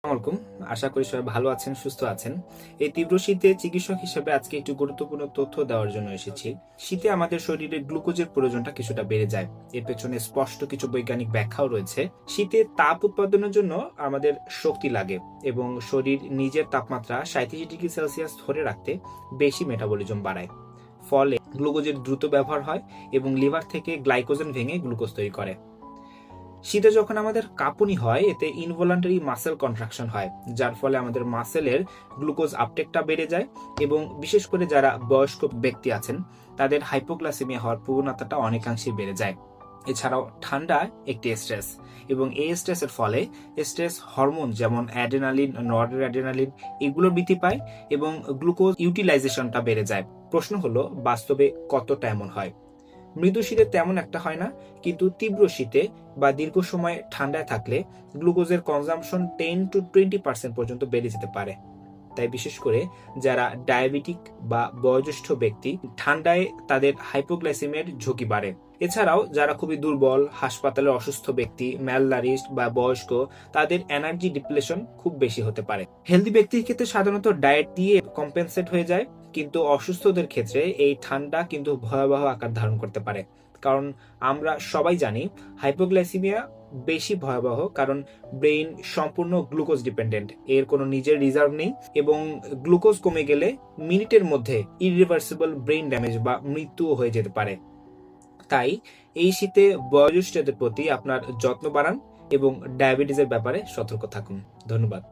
আসসালামু আলাইকুম। আশা করি সবাই ভালো আছেন, সুস্থ আছেন। এই তীব্র শীতে চিকিৎসক হিসেবে আজকে একটু গুরুত্বপূর্ণ তথ্য দেওয়ার জন্য এসেছি। শীতে আমাদের শরীরে গ্লুকোজের প্রয়োজনটা কিছুটা বেড়ে যায়। এর পেছনে স্পষ্ট কিছু বৈজ্ঞানিক ব্যাখ্যাও রয়েছে। শীতে তাপ উৎপাদনের জন্য আমাদের শক্তি লাগে এবং শরীর নিজের তাপমাত্রা 37°C ধরে রাখতে বেশি মেটাবলিজম বাড়ায়। ফলে গ্লুকোজের দ্রুত ব্যবহার হয় এবং লিভার থেকে গ্লাইকোজেন ভেঙে গ্লুকোজ তৈরি করে। শীতে যখন আমাদের কাঁপুনি হয়, এতে ইনভলান্টারি মাসেল কন্ট্রাকশন হয়, যার ফলে আমাদের মাসেলের গ্লুকোজ আপটেকটা বেড়ে যায় এবং বিশেষ করে যারা বয়স্ক ব্যক্তি আছেন তাদের হাইপোগ্লাইসেমিয়া হওয়ার প্রবণতাটা অনেকাংশেই বেড়ে যায়। এছাড়াও ঠান্ডা একটি স্ট্রেস এবং এই স্ট্রেসের ফলে স্ট্রেস হরমোন যেমন অ্যাড্রেনালিন, নরঅ্যাড্রেনালিন এগুলো বৃদ্ধি পায় এবং গ্লুকোজ ইউটিলাইজেশনটা বেড়ে যায়। প্রশ্ন হলো, বাস্তবে কতটা এমন হয়? মৃদু শীতে তেমন একটা হয় না, কিন্তু তীব্র শীতে বা দীর্ঘ সময় ঠান্ডায় থাকলে গ্লুকোজের কনজাম্পশন 10-20% পর্যন্ত বেড়ে যেতে পারে। তাই বিশেষ করে যারা ডায়াবেটিক বা বয়োজ্যেষ্ঠ ব্যক্তি, ঠান্ডায় তাদের হাইপোগ্লাইসেমিয়ার ঝুঁকি বাড়ে। এছাড়াও যারা খুবই দুর্বল, হাসপাতালে অসুস্থ ব্যক্তি, ম্যালনারিস্ট বা বয়স্ক, তাদের এনার্জি ডিপ্লেশন খুব বেশি হতে পারে। হেলদি ব্যক্তির ক্ষেত্রে সাধারণত ডায়েট দিয়ে কম্পেনসেট হয়ে যায়, কিন্তু অসুস্থদের ক্ষেত্রে এই ঠান্ডা কিন্তু ভয়াবহ আকার ধারণ করতে পারে। কারণ আমরা সবাই জানি হাইপোগ্লাইসেমিয়া বেশি ভয়াবহ, কারণ ব্রেইন সম্পূর্ণ গ্লুকোজ ডিপেন্ডেন্ট, এর কোনো নিজের রিজার্ভ নেই এবং গ্লুকোজ কমে গেলে মিনিটের মধ্যে ইরিভার্সিবল ব্রেইন ড্যামেজ বা মৃত্যুও হয়ে যেতে পারে। তাই এই শীতে বয়োজ্যেষ্ঠদের প্রতি আপনার যত্ন বাড়ান এবং ডায়াবেটিসের ব্যাপারে সতর্ক থাকুন। ধন্যবাদ।